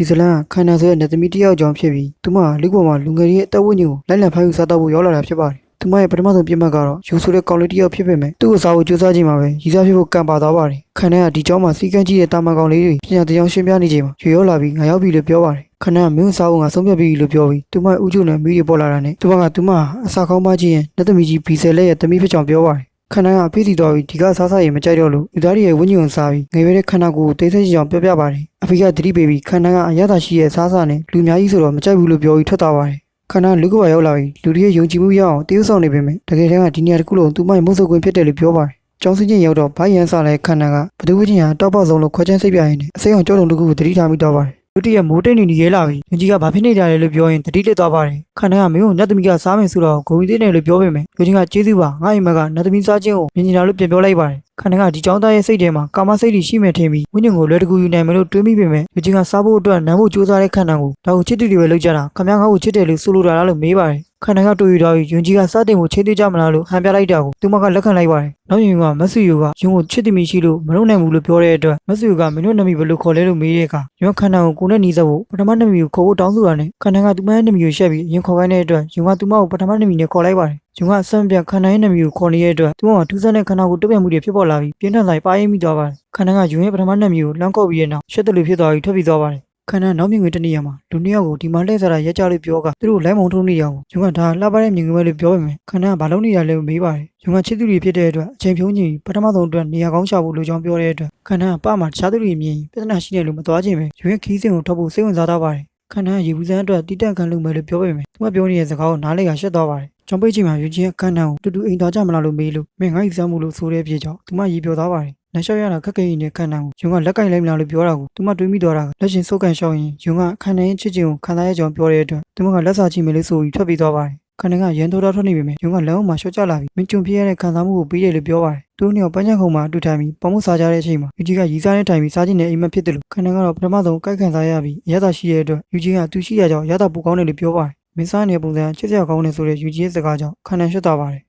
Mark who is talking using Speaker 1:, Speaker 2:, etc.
Speaker 1: ဒီဇလန်ခန္ဓာဆိုတဲ့နေသမီးတယောက်ကြောင့်ဖြစ်ပြီးသူမလူပေါ်မှာလူငယ်ရဲ့အသက်ဝိညာဉ်ကိုလိုက်လံဖမ်းယူစားတော့ဖို့ရောက်လာတာဖြစ်ပါတယ်သူမရဲ့ပထမဆုံးပြစ်မှတ်ကတော့ယူဆိုတဲ့ကောင်လေးတယောက်ဖြစ်ပေမဲ့သူ့ကိုစားဖို့ကြိုးစားချိန်မှာပဲရည်စားဖြစ်ဖို့ကံပါသွားပါတယ်ခန္ဓာကဒီကြောင်းမှာစီကန်းကြီးတဲ့တာမန်ကောင်လေးတွေပညာတရားရှင်းပြနေချိန်မှာရွှေရောလာပြီးငါရောက်ပြီလို့ပြောပါတယ်ခဏမင်းစားဖို့ငါဆုံးဖြတ်ပြီလို့ပြောပြီးသူမဥကျုံနဲ့မိတွေပေါ်လာတာနဲ့သူမအစာခေါင်းမကြီးရင်လက်သမီးကြီးဘီဆယ်လက်ရဲ့သမီးဖြစ်ကြောင်ပြောပါတယ်ခန္ဓာကအဖေးစီတော်ပြီးဒီကစားစားရင်မကြိုက်တော့လို့လူသားတွေရဲ့ဝိညာဉ်ကိုစားပြီးငယ်ရွယ်တဲ့ခန္ဓာကိုယ်ကိုတိတ်ဆိတ်ကြောင်ပြောပြပါတယ်အဖေကသတိပေးပြီးခန္ဓာကအရသာရှိရဲ့စားစားနဲ့လူများကြီးဆိုတော့မကြိုက်ဘူးလို့ပြောပြီးထွက်သွားပါတယ်ခန္ဓာလူကပါရောက်လာပြီးလူတွေရဲ့ယုံကြည်မှုရအောင်တည်ဆောက်နေပေမဲ့တကယ်တမ်းကဒီနေရာတစ်ခုလုံးသူမရဲ့မုတ်ဆုပ်ခွင့်ဖြစ်တယ်လို့ပြောပါတယ်ကျောင်းစင်းချင်းရောက်တော့ဘိုင်းရန်စားတဲ့ခန္ဓာကဘသူချင်းဟာတောက်ပေါက်ဆုံးလို့ခွဲချမ်းစိတ်ပြရင်းနဲ့အစိမ်းအောင်ကြောက်တုံတစ်ခုကိုတတိထားမိတော့ပါတယ်လူတရဲ့မိုးတိတ်နေရဲလာပြီးယုံကြည်ကဘာဖြစ်နေကြလဲလို့ပြောရင်တတိလက်သွားပါတယ်ခန္ဓာကမင်းကိုနတ်သမီးကစားမယ်ဆိုတော့ဂုံကြီးသေးတယ်လို့ပြောပေမဲ့ယုံကြည်ကကျေးဇူးပါငါ့အိမ်မက်ကနတ်သမီးစားခြင်းကိုမြင်နေတာလို့ပြန်ပြောလိုက်ပါတယ်ခန္ဓာကဒီကြောင်းသားရဲ့စိတ်ထဲမှာကာမစိတ်တွေရှိမှထင်ပြီးဝိညာဉ်ကိုလွယ်တကူယူနိုင်မယ်လို့တွေးမိပေမဲ့ယုံကြည်ကစားဖို့အတွက်နမ်းဖို့ကြိုးစားတဲ့ခန္ဓာကိုဒါကိုချစ်သူတွေပဲလုပ်ကြတာခမများငါ့ကိုချစ်တယ်လို့ဆိုလိုတာလားလို့မေးပါတယ်ခန္ဓာကတွေးယူတော့ယုံကြည်ကစတင်ဖို့ချေးသေးကြမလားလို့ဟန်ပြလိုက်တာကိုသူမကလက်ခံလိုက်ပါတယ်နောက်ယုံကမဆူယိုကယုံကိုချစ်သူမရှိလို့မလုပ်နိုင်ဘူးလို့ပြောတဲ့အတွက်မဆူယိုကမင်းတို့နမီဘယ်လိုခေါ်လဲလို့မေးတဲ့အခါယုံခန္ဓာကိုကိုနဲ့နီးစပ်ဖို့ပထမနမီကိုခေါ်ဖို့တောင်းဆိုတာနဲ့ခန္ဓာကသူမရဲ့နမီကိုရှက်ပြီးရင်ခေါ်ခိုင်းတဲ့အတွက်ယုံကသူမကိုပထမနမီနဲ့ခေါ်လိုက်ပါတယ်ယုံကအဆန်ပြန်ခန္ဓာရဲ့နမီကိုခေါ်နေတဲ့အတွက်သူမကထူးဆန်းတဲ့ခန္ဓာကိုတုံ့ပြန်မှုတွေဖြစ်ပေါ်လာပြီးပြင်းထန်စွာပါရိပ်မိသွားပါတယ်ခန္ဓာကယုံရဲ့ပထမနမီကိုလမ်းကောက်ပြီးတဲ့နောက်ရှက်တယ်လို့ဖြစ်သွားပြီးထွက်ပြေးသွားပါတယ်ခန္ဓာနောက်မြင်ကွင်းတနေရာမှာလူနှစ်ယောက်ကိုဒီမှာလှည့်စားတာရက်ကြလို့ပြောကသူတို့လိုက်မုံထုံးနေရအောင်ယုံကဒါလှပတဲ့မြင်ကွင်းပဲလို့ပြောပေမဲ့ခန္ဓာကဘာလို့နေရလဲလို့မေးပါတယ်ယုံကချစ်သူတွေဖြစ်တဲ့အတွက်အချိန်ဖြုံးချိန်ပထမဆုံးအတွက်နေရာကောင်းရှာဖို့လိုချောင်းပြောတဲ့အတွက်ခန္ဓာကပမှာတခြားသူတွေမြင်ပြဿနာရှိတယ်လို့မသွားခြင်းပဲယုံရဲ့ခီးစဉ်ကိုထုတ်ဖို့စိတ်ဝင်စားတော့ပါတယ်ခန္ဓာကရေဘူးစမ်းအတွက်တီးတန့်ခံလို့မယ်လို့ပြောပေမဲ့သူကပြောနေတဲ့စကားကိုနားလေကရှက်သွားပါတယ်ကျောင်းပိတ်ချိန်မှာယူချင်းခန္ဓာကိုတူအိမ်သွားကြမလားလို့မေးလို့မင်းငါ့ဤစမ်းမှုလို့ဆိုတဲ့ပြေကြောင့်သူမရေပြောသွားပါတယ်လမ်းလျှောက်ရတာခက်ခဲရင်ခန္ဓာကိုယုံကလက်ကင်လိုက်မလားလို့ပြောတာကိုသူမတွေးမိသွားတာကလက်ရှင်စုပ်ကန်ရှောက်ရင်ယုံကခန္ဓာရဲ့ချစ်ခြင်းကိုခံစားရကြောင်းပြောတဲ့အတွက်သူမကလက်စာကြည့်မယ်လို့ဆိုပြီးထွက်ပြေးသွားပါတယ်ခန္ဓာကရန်တော်ထွက်နေပေမဲ့ယုံကလမ်းမှာရှော့ချလာပြီးမင်းကြုံဖြစ်ရတဲ့ခံစားမှုကိုပြီးတယ်လို့ပြောပါတယ်သူတို့နှစ်ယောက်ပန်းချံခုံမှာအတူထိုင်ပြီးပေါင်းမှုစားကြတဲ့အချိန်မှာယူကြီးကရီးစားနဲ့ထိုင်ပြီးစားခြင်းနဲ့အိမ်မက်ဖြစ်တယ်လို့ခန္ဓာကတော့ပထမဆုံးကိုက်ခံစားရပြီးရတာရှိတဲ့အတွက်ယူကြီးကသူရှိရကြောင်းရတာပူကောင်းတယ်လို့ပြောပါတယ်မင်းစားနေတဲ့ပုံစံချစ်စရာကောင်းတယ်ဆိုတဲ့ယူကြီးရဲ့စကားကြောင့်ခန္ဓာရှက်သွားပါတယ်